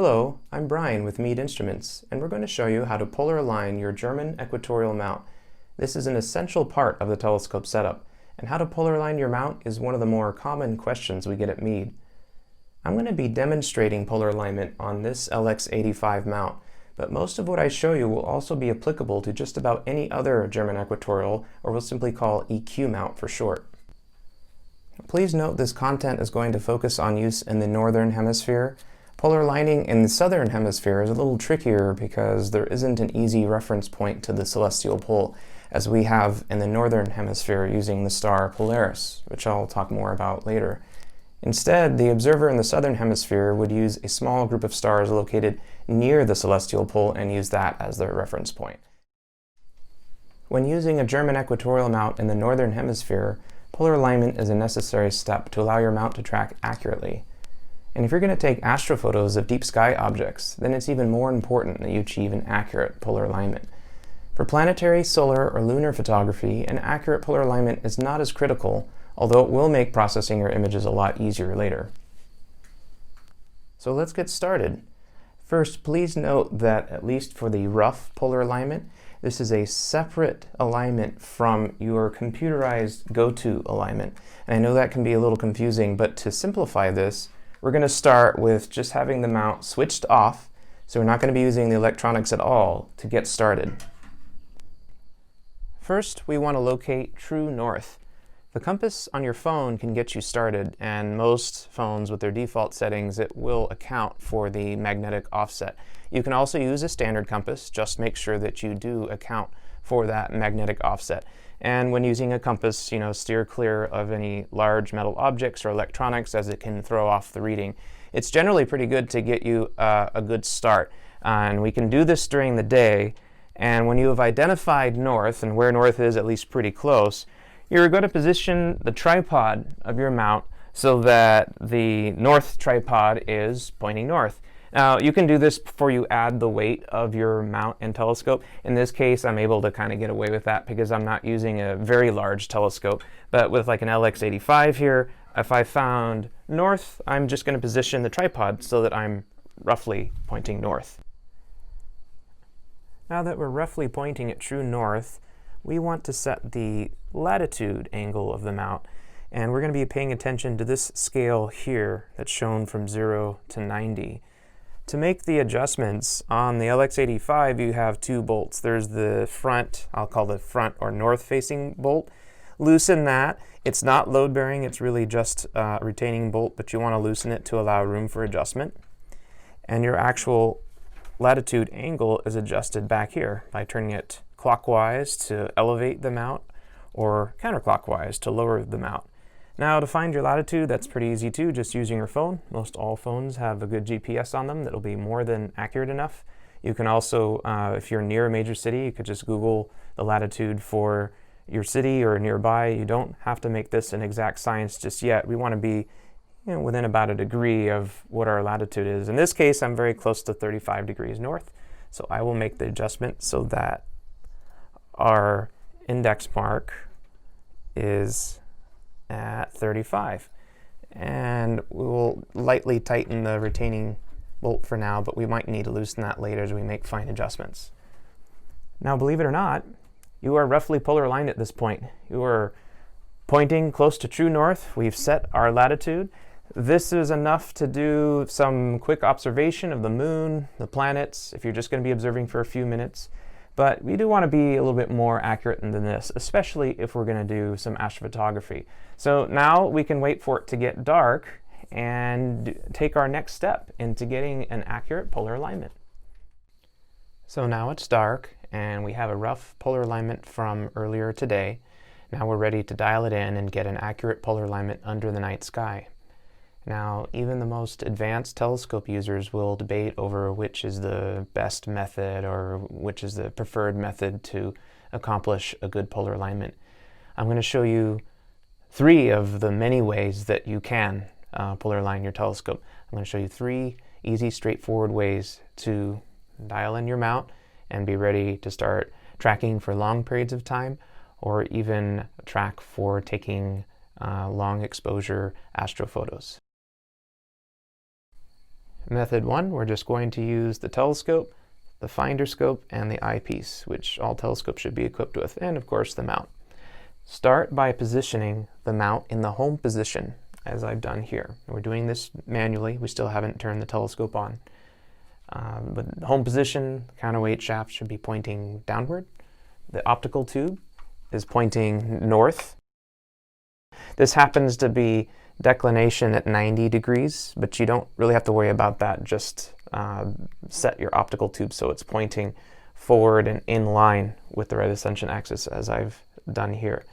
Hello, I'm Brian with Meade Instruments, and we're going to show you how to polar align your German Equatorial mount. This is an essential part of the telescope setup, and how to polar align your mount is one of the more common questions we get at Meade. I'm going to be demonstrating polar alignment on this LX85 mount, but most of what I show you will also be applicable to just about any other German Equatorial, or we'll simply call EQ mount for short. Please note this content is going to focus on use in the Northern Hemisphere. Polar aligning in the Southern Hemisphere is a little trickier because there isn't an easy reference point to the celestial pole as we have in the Northern Hemisphere using the star Polaris, which I'll talk more about later. Instead, the observer in the Southern Hemisphere would use a small group of stars located near the celestial pole and use that as their reference point. When using a German Equatorial mount in the Northern Hemisphere, polar alignment is a necessary step to allow your mount to track accurately. And if you're going to take astrophotos of deep sky objects, then it's even more important that you achieve an accurate polar alignment. For planetary, solar, or lunar photography, an accurate polar alignment is not as critical, although it will make processing your images a lot easier later. So let's get started. First, please note that at least for the rough polar alignment, this is a separate alignment from your computerized go-to alignment. And I know that can be a little confusing, but to simplify this, we're going to start with just having the mount switched off, so we're not going to be using the electronics at all to get started. First, we want to locate true north. The compass on your phone can get you started, and most phones with their default settings, it will account for the magnetic offset. You can also use a standard compass, just make sure that you do account for that magnetic offset. And when using a compass, steer clear of any large metal objects or electronics as it can throw off the reading. It's generally pretty good to get you a good start. And we can do this during the day. And when you have identified north, and where north is at least pretty close, you're going to position the tripod of your mount so that the north tripod is pointing north. Now, you can do this before you add the weight of your mount and telescope. In this case, I'm able to kind of get away with that because I'm not using a very large telescope. But with like an LX85 here, if I found north, I'm just going to position the tripod so that I'm roughly pointing north. Now that we're roughly pointing at true north, we want to set the latitude angle of the mount. And we're going to be paying attention to this scale here that's shown from 0 to 90. To make the adjustments on the LX85, you have two bolts. There's the front, I'll call the front or north-facing bolt. Loosen that. It's not load-bearing, it's really just a retaining bolt, but you want to loosen it to allow room for adjustment. And your actual latitude angle is adjusted back here by turning it clockwise to elevate the mount or counterclockwise to lower the mount. Now, to find your latitude, that's pretty easy too, just using your phone. Most all phones have a good GPS on them that'll be more than accurate enough. You can also, if you're near a major city, you could just Google the latitude for your city or nearby. You don't have to make this an exact science just yet. We want to be within about a degree of what our latitude is. In this case, I'm very close to 35 degrees north, so I will make the adjustment so that our index mark is at 35. And we will lightly tighten the retaining bolt for now, but we might need to loosen that later as we make fine adjustments. Now, believe it or not, you are roughly polar aligned at this point. You are pointing close to true north. We've set our latitude. This is enough to do some quick observation of the moon, the planets, if you're just going to be observing for a few minutes. But we do want to be a little bit more accurate than this, especially if we're going to do some astrophotography. So now we can wait for it to get dark and take our next step into getting an accurate polar alignment. So now it's dark and we have a rough polar alignment from earlier today. Now we're ready to dial it in and get an accurate polar alignment under the night sky. Now, even the most advanced telescope users will debate over which is the best method or which is the preferred method to accomplish a good polar alignment. I'm going to show you 3 of the many ways that you can polar align your telescope. I'm going to show you 3 easy, straightforward ways to dial in your mount and be ready to start tracking for long periods of time, or even track for taking long exposure astrophotos. Method 1, we're just going to use the telescope, the finder scope, and the eyepiece, which all telescopes should be equipped with, and of course the mount. Start by positioning the mount in the home position, as I've done here. We're doing this manually. We still haven't turned the telescope on. But the home position, counterweight shaft should be pointing downward. The optical tube is pointing north. This happens to be declination at 90 degrees, but you don't really have to worry about that. Just set your optical tube so it's pointing forward and in line with the right ascension axis, as I've done here.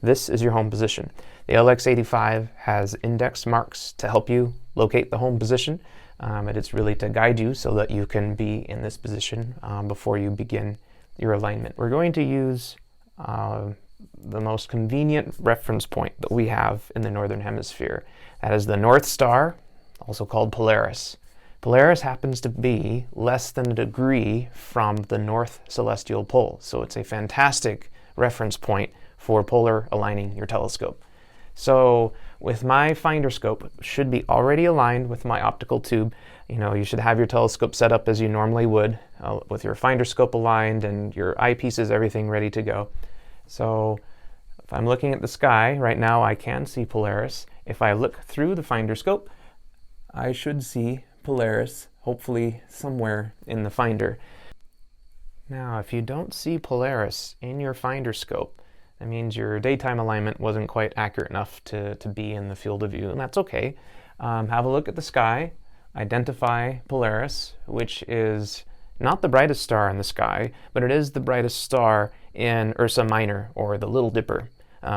This is your home position. The LX85 has index marks to help you locate the home position, and it's really to guide you so that you can be in this position before you begin your alignment. We're going to use the most convenient reference point that we have in the Northern Hemisphere. That is the North Star, also called Polaris. Polaris happens to be less than a degree from the North Celestial Pole, so it's a fantastic reference point for polar aligning your telescope. So with my finder scope, should be already aligned with my optical tube. You should have your telescope set up as you normally would, with your finder scope aligned and your eyepieces, everything ready to go. So if I'm looking at the sky, right now I can see Polaris. If I look through the finder scope, I should see Polaris, hopefully somewhere in the finder. Now, if you don't see Polaris in your finder scope, that means your daytime alignment wasn't quite accurate enough to be in the field of view, and that's okay. Have a look at the sky, identify Polaris, which is not the brightest star in the sky, but it is the brightest star in Ursa Minor, or the Little Dipper.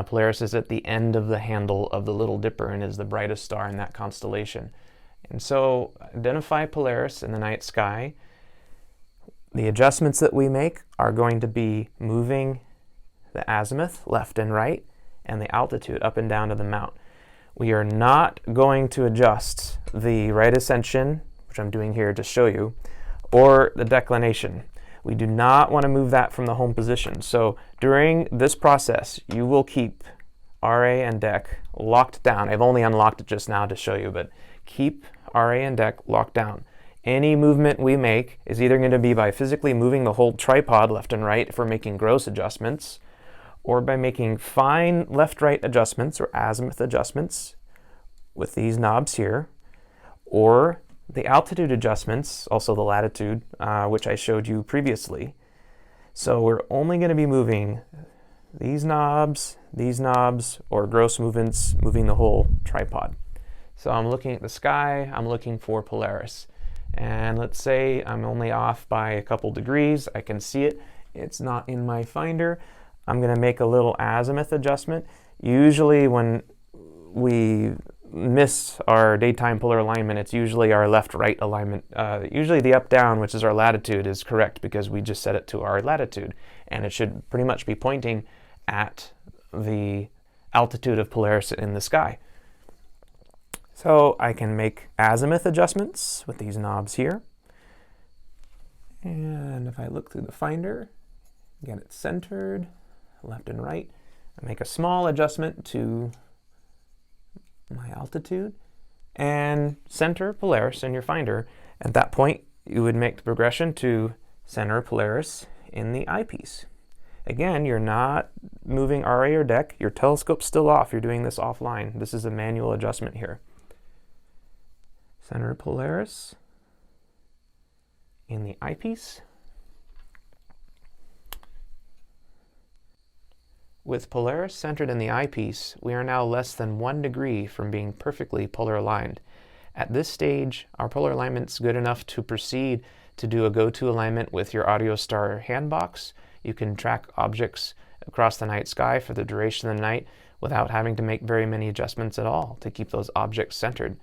Polaris is at the end of the handle of the Little Dipper and is the brightest star in that constellation. And so identify Polaris in the night sky. The adjustments that we make are going to be moving the azimuth left and right and the altitude up and down to the mount. We are not going to adjust the right ascension, which I'm doing here to show you, or the declination. We do not want to move that from the home position. So during this process, you will keep RA and dec locked down. I've only unlocked it just now to show you, but keep RA and dec locked down. Any movement we make is either going to be by physically moving the whole tripod left and right if we're making gross adjustments, or by making fine left-right adjustments or azimuth adjustments with these knobs here, or the altitude adjustments, also the latitude, which I showed you previously. So we're only going to be moving these knobs, or gross movements, moving the whole tripod. So I'm looking at the sky, I'm looking for Polaris. And let's say I'm only off by a couple degrees. I can see it. It's not in my finder. I'm going to make a little azimuth adjustment. Usually when we miss our daytime polar alignment, it's usually our left-right alignment. Usually the up-down, which is our latitude, is correct because we just set it to our latitude. And it should pretty much be pointing at the altitude of Polaris in the sky. So I can make azimuth adjustments with these knobs here. And if I look through the finder, get it centered, left and right, I make a small adjustment to my altitude and center Polaris in your finder. At that point, you would make the progression to center Polaris in the eyepiece. Again, you're not moving RA or dec. Your telescope's still off. You're doing this offline. This is a manual adjustment here. Center Polaris in the eyepiece. With Polaris centered in the eyepiece, we are now less than 1 degree from being perfectly polar aligned. At this stage, our polar alignment's good enough to proceed to do a go-to alignment with your AudioStar handbox. You can track objects across the night sky for the duration of the night without having to make very many adjustments at all to keep those objects centered.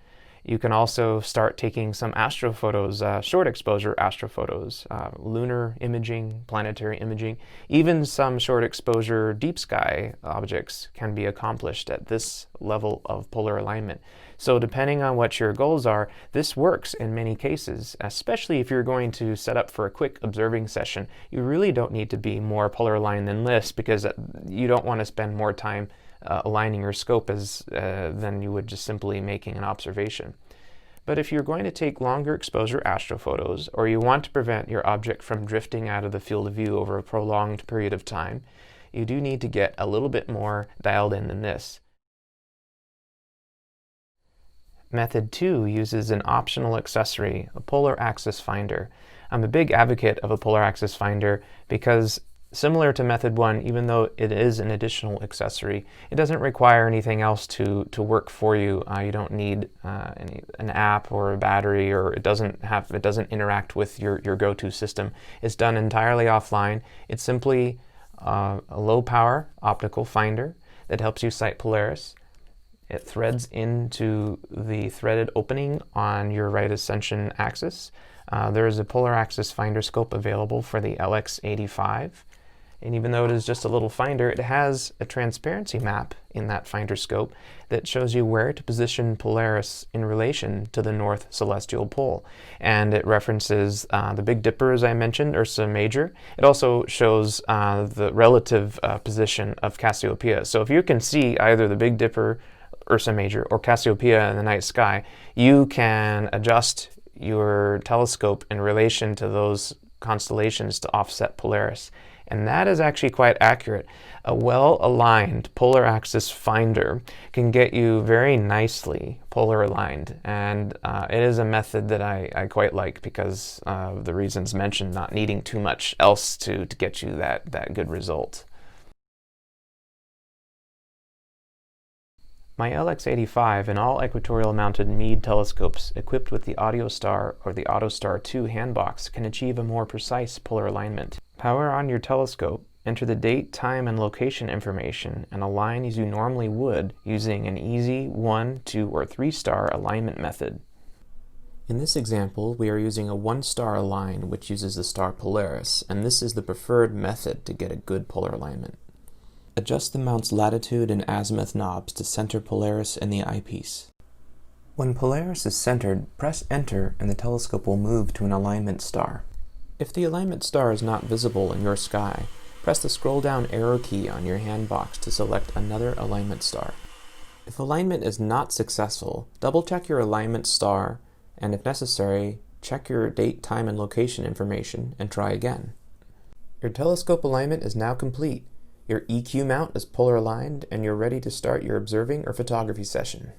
You can also start taking some astrophotos, short exposure astrophotos, lunar imaging, planetary imaging. Even some short exposure deep sky objects can be accomplished at this level of polar alignment. So depending on what your goals are, this works in many cases, especially if you're going to set up for a quick observing session. You really don't need to be more polar aligned than this because you don't want to spend more time aligning your scope than you would just simply making an observation. But if you're going to take longer exposure astrophotos, or you want to prevent your object from drifting out of the field of view over a prolonged period of time, you do need to get a little bit more dialed in than this. Method 2 uses an optional accessory, a polar axis finder. I'm a big advocate of a polar axis finder because, similar to Method 1, even though it is an additional accessory, it doesn't require anything else to work for you. You don't need an app or a battery, or it doesn't interact with your go-to system. It's done entirely offline. It's simply a low-power optical finder that helps you sight Polaris. It threads into the threaded opening on your right ascension axis. There is a polar axis finder scope available for the LX85. And even though it is just a little finder, it has a transparency map in that finder scope that shows you where to position Polaris in relation to the North Celestial Pole. And it references the Big Dipper, as I mentioned, Ursa Major. It also shows the relative position of Cassiopeia. So if you can see either the Big Dipper, Ursa Major, or Cassiopeia in the night sky, you can adjust your telescope in relation to those constellations to offset Polaris. And that is actually quite accurate. A well-aligned polar axis finder can get you very nicely polar aligned, and it is a method that I quite like because of the reasons mentioned, not needing too much else to get you that good result. My LX85 and all equatorial mounted Meade telescopes equipped with the AudioStar or the AutoStar 2 handbox can achieve a more precise polar alignment. Power on your telescope, enter the date, time, and location information, and align as you normally would using an easy 1, 2, or 3-star alignment method. In this example, we are using a 1-star align, which uses the star Polaris, and this is the preferred method to get a good polar alignment. Adjust the mount's latitude and azimuth knobs to center Polaris in the eyepiece. When Polaris is centered, press Enter and the telescope will move to an alignment star. If the alignment star is not visible in your sky, press the scroll down arrow key on your handbox to select another alignment star. If alignment is not successful, double-check your alignment star, and if necessary, check your date, time, and location information and try again. Your telescope alignment is now complete. Your EQ mount is polar aligned, and you're ready to start your observing or photography session.